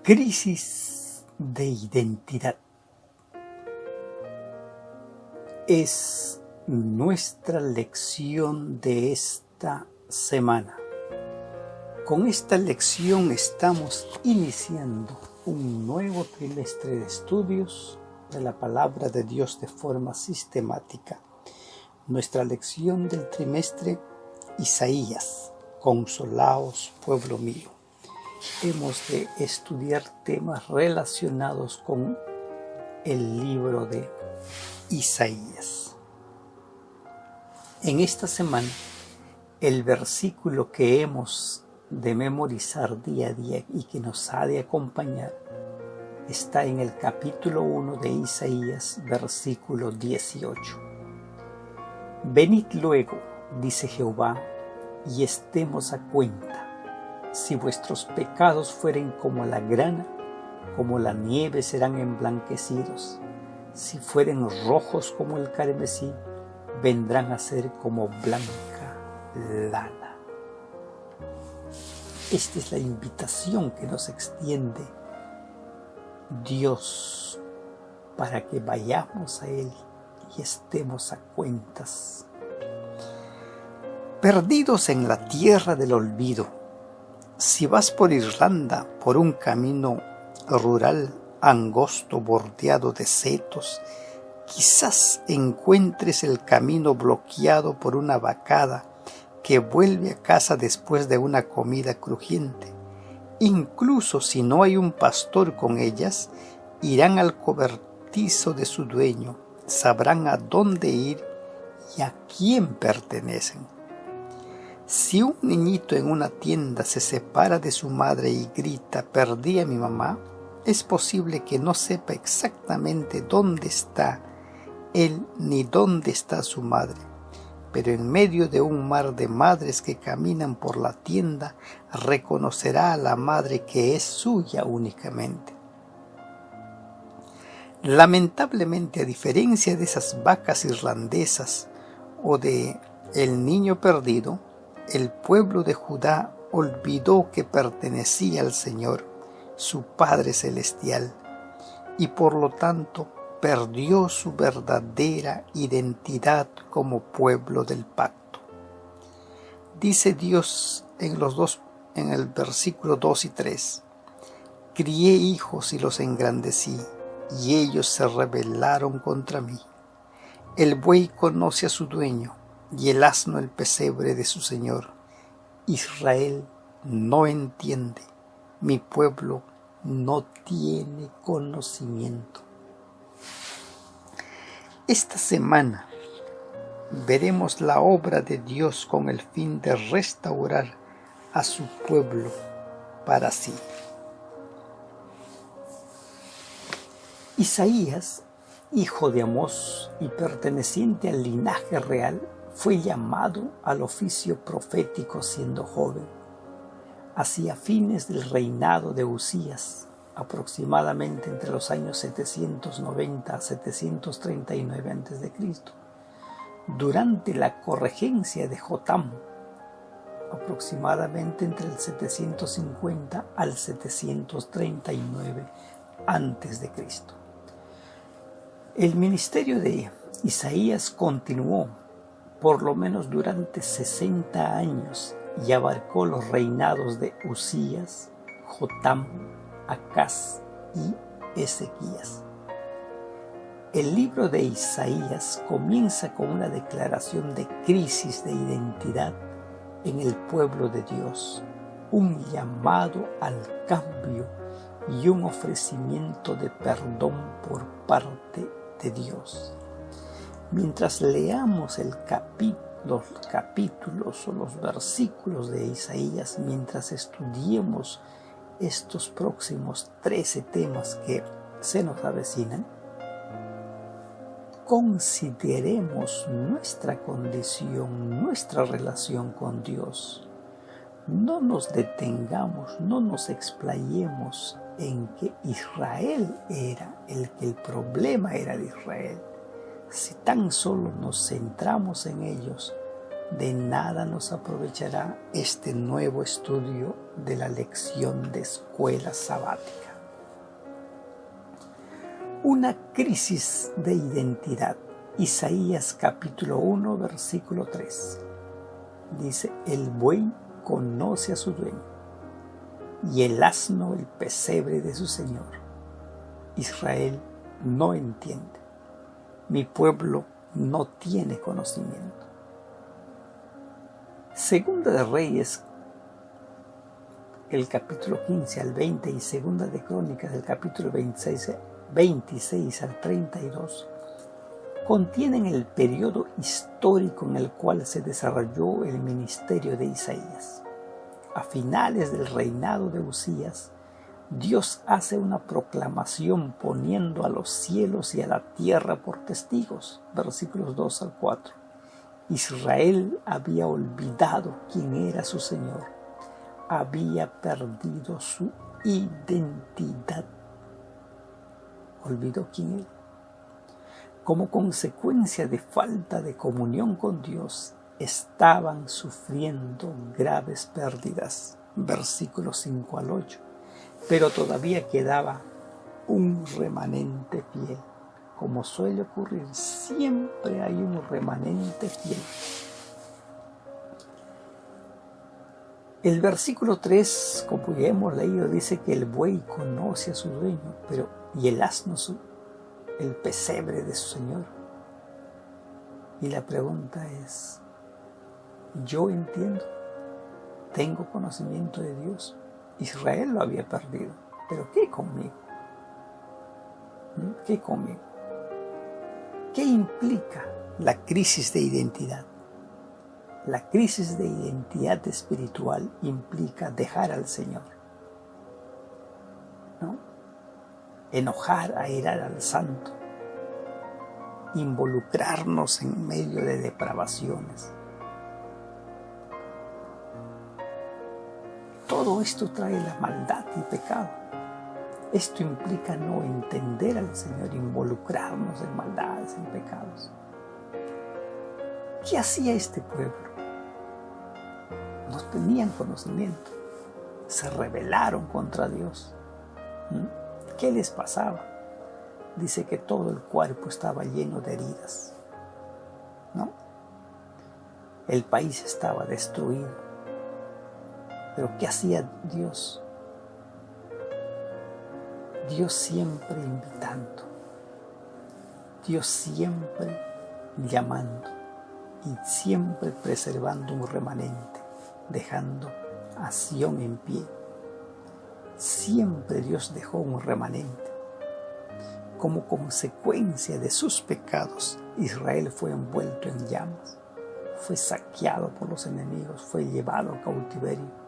Crisis de identidad es nuestra lección de esta semana. Con esta lección estamos iniciando un nuevo trimestre de estudios de la palabra de Dios de forma sistemática. Nuestra lección del trimestre, Isaías, consolaos, pueblo mío. Hemos de estudiar temas relacionados con el libro de Isaías. En esta semana, el versículo que hemos de memorizar día a día y que nos ha de acompañar está en el capítulo 1 de Isaías, versículo 18. Venid luego, dice Jehová, y estemos a cuenta. Si vuestros pecados fueren como la grana, como la nieve serán emblanquecidos. Si fueren rojos como el carmesí, vendrán a ser como blanca lana. Esta es la invitación que nos extiende Dios para que vayamos a Él y estemos a cuentas. Perdidos en la tierra del olvido, si vas por Irlanda, por un camino rural, angosto, bordeado de setos, quizás encuentres el camino bloqueado por una vacada que vuelve a casa después de una comida crujiente. Incluso si no hay un pastor con ellas, irán al cobertizo de su dueño, sabrán a dónde ir y a quién pertenecen. Si un niñito en una tienda se separa de su madre y grita, perdí a mi mamá, es posible que no sepa exactamente dónde está él ni dónde está su madre, pero en medio de un mar de madres que caminan por la tienda, reconocerá a la madre que es suya únicamente. Lamentablemente, a diferencia de esas vacas irlandesas o de el niño perdido, el pueblo de Judá olvidó que pertenecía al Señor, su Padre Celestial, y por lo tanto perdió su verdadera identidad como pueblo del pacto. Dice Dios en el versículo 2 y 3, crié hijos y los engrandecí, y ellos se rebelaron contra mí. El buey conoce a su dueño, y el asno el pesebre de su señor. Israel no entiende, mi pueblo no tiene conocimiento. Esta semana veremos la obra de Dios con el fin de restaurar a su pueblo para sí. Isaías, hijo de Amós y perteneciente al linaje real, fue llamado al oficio profético siendo joven. Hacia fines del reinado de Usías, aproximadamente entre los años 790 a 739 a.C., durante la corregencia de Jotam, aproximadamente entre el 750 al 739 a.C. El ministerio de Isaías continuó por lo menos durante 60 años y abarcó los reinados de Usías, Jotam, Acaz y Ezequías. El libro de Isaías comienza con una declaración de crisis de identidad en el pueblo de Dios, un llamado al cambio y un ofrecimiento de perdón por parte de Dios. Mientras leamos los capítulos o los versículos de Isaías, mientras estudiemos estos próximos 13 temas que se nos avecinan, consideremos nuestra condición, nuestra relación con Dios. No nos detengamos, no nos explayemos en que Israel era el problema era de Israel. Si tan solo nos centramos en ellos, de nada nos aprovechará este nuevo estudio de la lección de escuela sabática. Una crisis de identidad. Isaías capítulo 1, versículo 3. Dice, el buey conoce a su dueño y el asno el pesebre de su señor. Israel no entiende. Mi pueblo no tiene conocimiento. Segunda de Reyes, el capítulo 15 al 20 y Segunda de Crónicas, el capítulo 26 al 32, contienen el periodo histórico en el cual se desarrolló el ministerio de Isaías. A finales del reinado de Uzías, Dios hace una proclamación poniendo a los cielos y a la tierra por testigos, versículos 2 al 4. Israel había olvidado quién era su Señor, había perdido su identidad, olvidó quién era. Como consecuencia de falta de comunión con Dios, estaban sufriendo graves pérdidas, versículos 5 al 8. Pero todavía quedaba un remanente fiel. Como suele ocurrir, siempre hay un remanente fiel. El versículo 3, como ya hemos leído, dice que el buey conoce a su dueño, y el asno el pesebre de su señor. Y la pregunta es, yo entiendo, tengo conocimiento de Dios. Israel lo había perdido, pero ¿qué conmigo? ¿Qué conmigo? ¿Qué implica la crisis de identidad? La crisis de identidad espiritual implica dejar al Señor, ¿no? Enojar, airar al Santo, involucrarnos en medio de depravaciones. Todo esto trae la maldad y pecado. Esto implica no entender al Señor, involucrarnos en maldades, en pecados. ¿Qué hacía este pueblo? No tenían conocimiento. Se rebelaron contra Dios. ¿Qué les pasaba? Dice que todo el cuerpo estaba lleno de heridas, ¿no? El país estaba destruido. Pero ¿qué hacía Dios? Dios siempre invitando, Dios siempre llamando y siempre preservando un remanente, dejando a Sión en pie. Siempre Dios dejó un remanente. Como consecuencia de sus pecados, Israel fue envuelto en llamas, fue saqueado por los enemigos, fue llevado a cautiverio.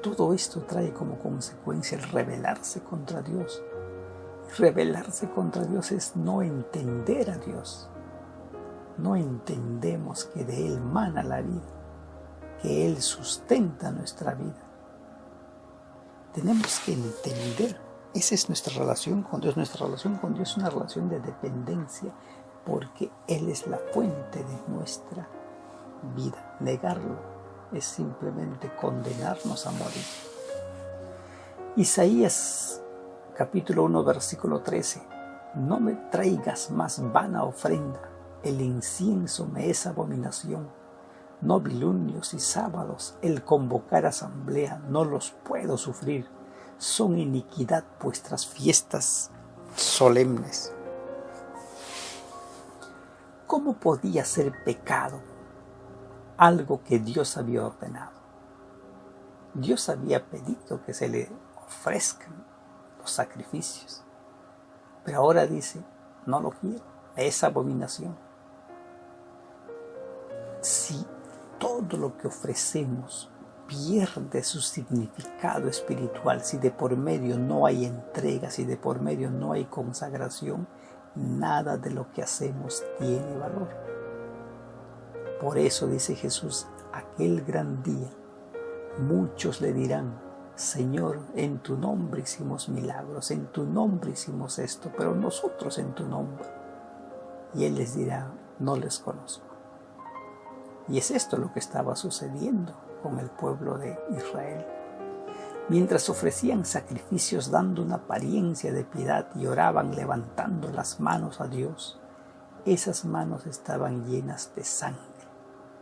Todo esto trae como consecuencia el rebelarse contra Dios. Rebelarse contra Dios es no entender a Dios. No entendemos que de Él mana la vida, que Él sustenta nuestra vida. Tenemos que entender, esa es nuestra relación con Dios. Nuestra relación con Dios es una relación de dependencia, porque Él es la fuente de nuestra vida. Negarlo es simplemente condenarnos a morir. Isaías capítulo 1 versículo 13. No me traigas más vana ofrenda, el incienso me es abominación. Novilunios y sábados, el convocar asamblea, no los puedo sufrir. Son iniquidad vuestras fiestas solemnes. ¿Cómo podía ser pecado algo que Dios había ordenado? Dios había pedido que se le ofrezcan los sacrificios, pero ahora dice, no lo quiero, es abominación. Si todo lo que ofrecemos pierde su significado espiritual, si de por medio no hay entrega, si de por medio no hay consagración, nada de lo que hacemos tiene valor. Por eso dice Jesús, aquel gran día, muchos le dirán, Señor, en tu nombre hicimos milagros, en tu nombre hicimos esto, pero nosotros en tu nombre. Y Él les dirá, no les conozco. Y es esto lo que estaba sucediendo con el pueblo de Israel. mientras ofrecían sacrificios dando una apariencia de piedad y oraban levantando las manos a Dios, esas manos estaban llenas de sangre.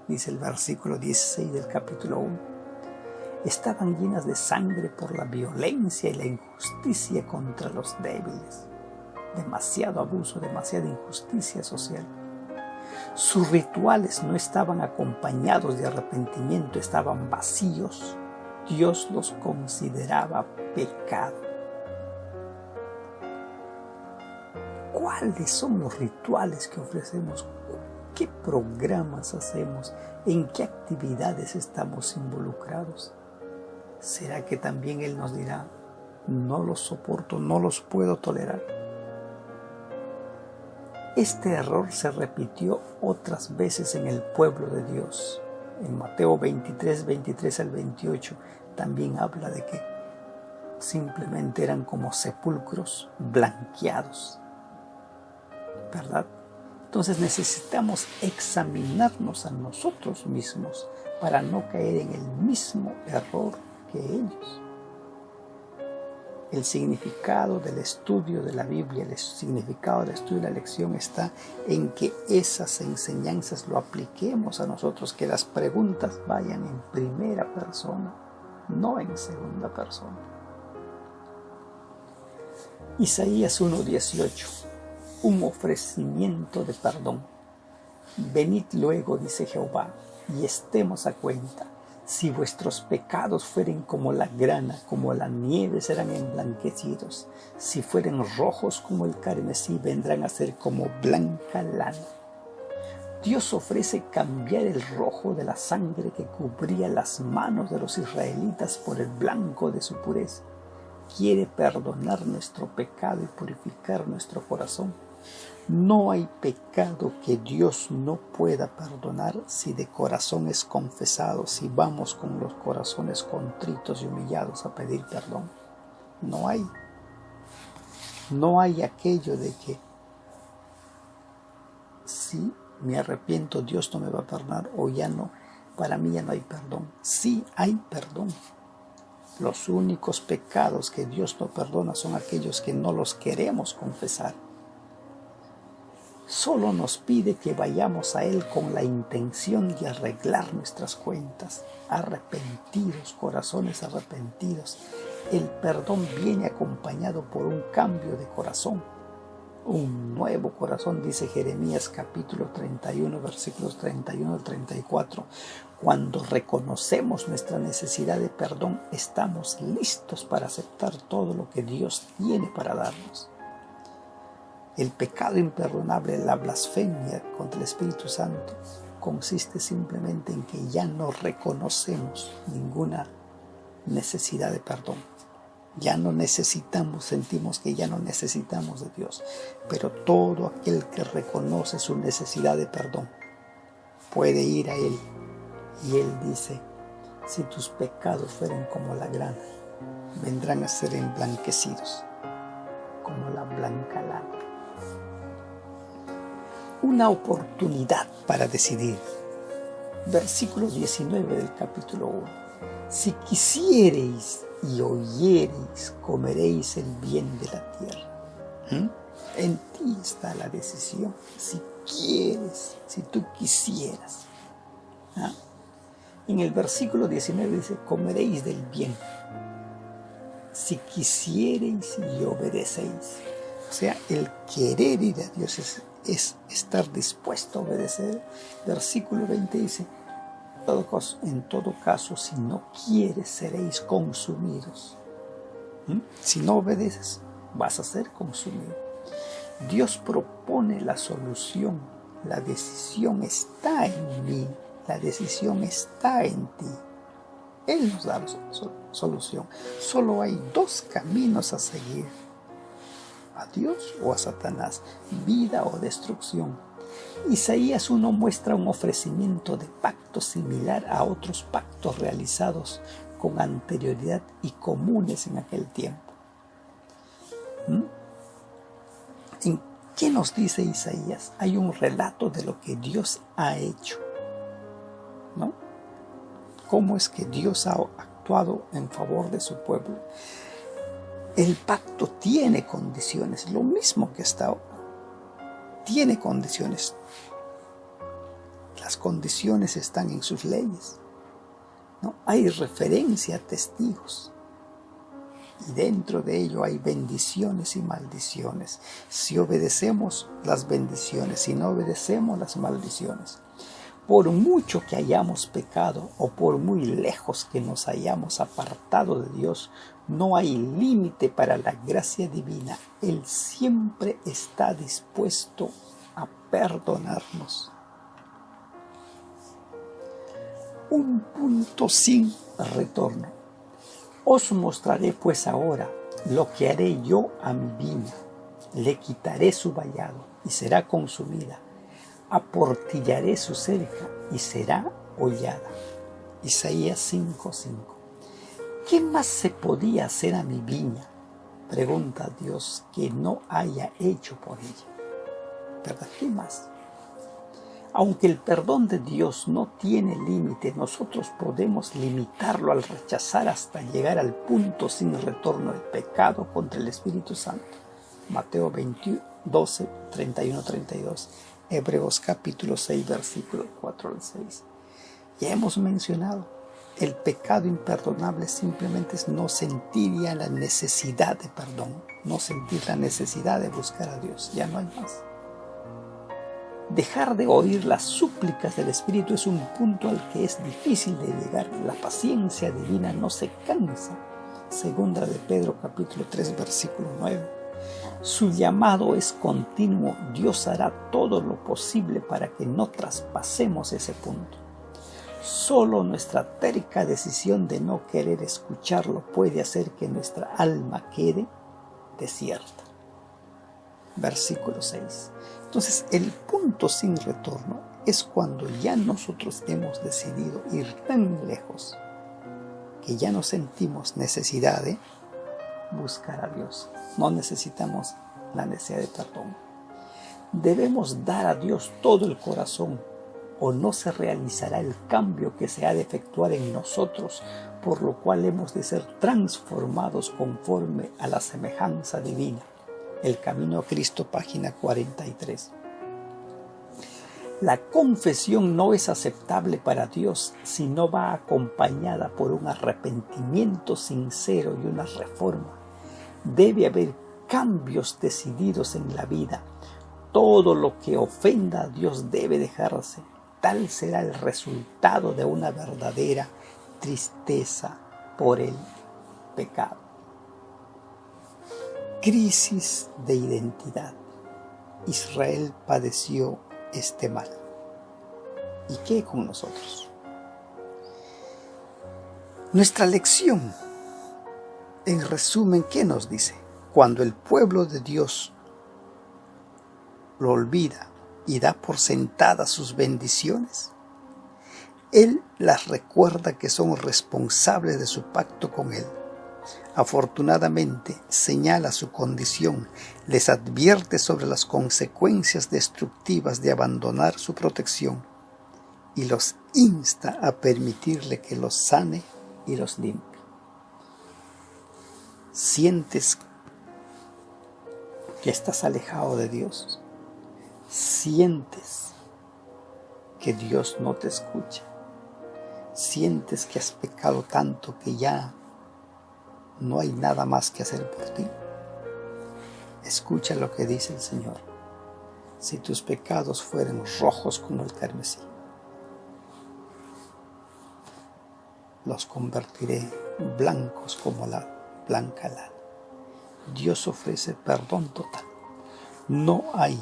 Dice el versículo 16 del capítulo 1. Estaban llenas de sangre por la violencia y la injusticia contra los débiles. Demasiado abuso, demasiada injusticia social. Sus rituales no estaban acompañados de arrepentimiento, estaban vacíos. Dios los consideraba pecado. ¿Cuáles son los rituales que ofrecemos? ¿Qué programas hacemos? ¿En qué actividades estamos involucrados? ¿Será que también Él nos dirá, no los soporto, no los puedo tolerar? Este error se repitió otras veces en el pueblo de Dios. En Mateo 23 al 28 también habla de que simplemente eran como sepulcros blanqueados, ¿verdad? Entonces necesitamos examinarnos a nosotros mismos para no caer en el mismo error que ellos. El significado del estudio de la Biblia, el significado del estudio de la lección está en que esas enseñanzas lo apliquemos a nosotros, que las preguntas vayan en primera persona, no en segunda persona. Isaías 1:18, un ofrecimiento de perdón. Venid luego, dice Jehová, y estemos a cuenta. Si vuestros pecados fueren como la grana, como la nieve serán emblanquecidos. Si fueren rojos como el carmesí, vendrán a ser como blanca lana. Dios ofrece cambiar el rojo de la sangre que cubría las manos de los israelitas por el blanco de su pureza. Quiere perdonar nuestro pecado y purificar nuestro corazón. No hay pecado que Dios no pueda perdonar si de corazón es confesado, si vamos con los corazones contritos y humillados a pedir perdón. No hay. No hay aquello de que si me arrepiento Dios no me va a perdonar o ya no. Para mí ya no hay perdón. Sí hay perdón. Los únicos pecados que Dios no perdona son aquellos que no los queremos confesar. Solo nos pide que vayamos a Él con la intención de arreglar nuestras cuentas, arrepentidos, corazones arrepentidos. El perdón viene acompañado por un cambio de corazón, un nuevo corazón, dice Jeremías capítulo 31, versículos 31 al 34. Cuando reconocemos nuestra necesidad de perdón, estamos listos para aceptar todo lo que Dios tiene para darnos. El pecado imperdonable, la blasfemia contra el Espíritu Santo, consiste simplemente en que ya no reconocemos ninguna necesidad de perdón. Ya no necesitamos, sentimos que ya no necesitamos de Dios. Pero todo aquel que reconoce su necesidad de perdón puede ir a Él. Y Él dice, si tus pecados fueren como la grana, vendrán a ser emblanquecidos como la blanca lana. Una oportunidad para decidir. Versículo 19 del capítulo 1. Si quisiereis y oyereis, comeréis el bien de la tierra. En ti está la decisión. Si quieres, si tú quisieras. En el versículo 19 dice, comeréis del bien. Si quisiereis y obedecéis. O sea, el querer ir a Dios es estar dispuesto a obedecer. Versículo 20 dice, en todo caso, si no quieres, seréis consumidos. Si no obedeces, vas a ser consumido. Dios propone la solución. La decisión está en mí. La decisión está en ti. Él nos da la solución. Solo hay dos caminos a seguir: a Dios o a Satanás, vida o destrucción. Isaías 1 muestra un ofrecimiento de pacto similar a otros pactos realizados con anterioridad y comunes en aquel tiempo. ¿En qué nos dice Isaías? Hay un relato de lo que Dios ha hecho, ¿no? ¿Cómo es que Dios ha actuado en favor de su pueblo. El pacto tiene condiciones, lo mismo que está ahora. Tiene condiciones. Las condiciones están en sus leyes. ¿No? Hay referencia a testigos. Y dentro de ello hay bendiciones y maldiciones. Si obedecemos, las bendiciones. Si no obedecemos, las maldiciones. Por mucho que hayamos pecado o por muy lejos que nos hayamos apartado de Dios, no hay límite para la gracia divina. Él siempre está dispuesto a perdonarnos. Un punto sin retorno. Os mostraré pues ahora lo que haré yo a mi viña. Le quitaré su vallado y será consumida. Aportillaré su cerca y será hollada. Isaías 5:5. ¿Qué más se podía hacer a mi viña? Pregunta Dios, que no haya hecho por ella. ¿Verdad? ¿Qué más? Aunque el perdón de Dios no tiene límite, nosotros podemos limitarlo al rechazar hasta llegar al punto sin retorno del pecado contra el Espíritu Santo. Mateo 12, 31-32. Hebreos capítulo 6, versículos 4 al 6. Ya hemos mencionado, el pecado imperdonable simplemente es no sentir ya la necesidad de perdón, no sentir la necesidad de buscar a Dios, ya no hay más. Dejar de oír las súplicas del Espíritu es un punto al que es difícil de llegar. La paciencia divina no se cansa. Segunda de Pedro capítulo 3, versículo 9. Su llamado es continuo. Dios hará todo lo posible para que no traspasemos ese punto. Solo nuestra terca decisión de no querer escucharlo puede hacer que nuestra alma quede desierta. Versículo 6. Entonces, el punto sin retorno es cuando ya nosotros hemos decidido ir tan lejos que ya no sentimos necesidad de buscar a Dios. No necesitamos la necesidad de perdón. Debemos dar a Dios todo el corazón o no se realizará el cambio que se ha de efectuar en nosotros, por lo cual hemos de ser transformados conforme a la semejanza divina. El Camino a Cristo, página 43. La confesión no es aceptable para Dios si no va acompañada por un arrepentimiento sincero y una reforma. Debe haber cambios decididos en la vida. Todo lo que ofenda a Dios debe dejarse. Tal será el resultado de una verdadera tristeza por el pecado. Crisis de identidad. Israel padeció este mal. ¿Y qué con nosotros? Nuestra lección, en resumen, ¿qué nos dice? Cuando el pueblo de Dios lo olvida y da por sentadas sus bendiciones, Él las recuerda que son responsables de su pacto con Él. Afortunadamente, señala su condición, les advierte sobre las consecuencias destructivas de abandonar su protección y los insta a permitirle que los sane y los limpie. ¿Sientes que estás alejado de Dios? ¿Sientes que Dios no te escucha? ¿Sientes que has pecado tanto que ya no hay nada más que hacer por ti? Escucha lo que dice el Señor. Si tus pecados fueran rojos como el carmesí, los convertiré blancos como la blanca lana. Dios ofrece perdón total. No hay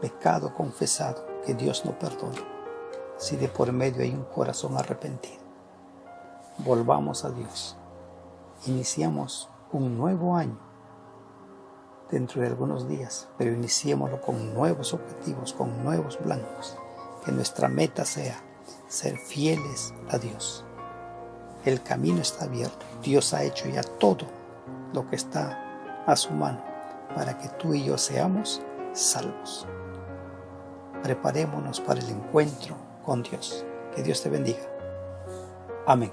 pecado confesado que Dios no perdone si de por medio hay un corazón arrepentido. Volvamos a Dios. Iniciamos un nuevo año dentro de algunos días, pero iniciémoslo con nuevos objetivos, con nuevos blancos. Que nuestra meta sea ser fieles a Dios. El camino está abierto. Dios ha hecho ya todo lo que está a su mano para que tú y yo seamos salvos. Preparémonos para el encuentro con Dios. Que Dios te bendiga. Amén.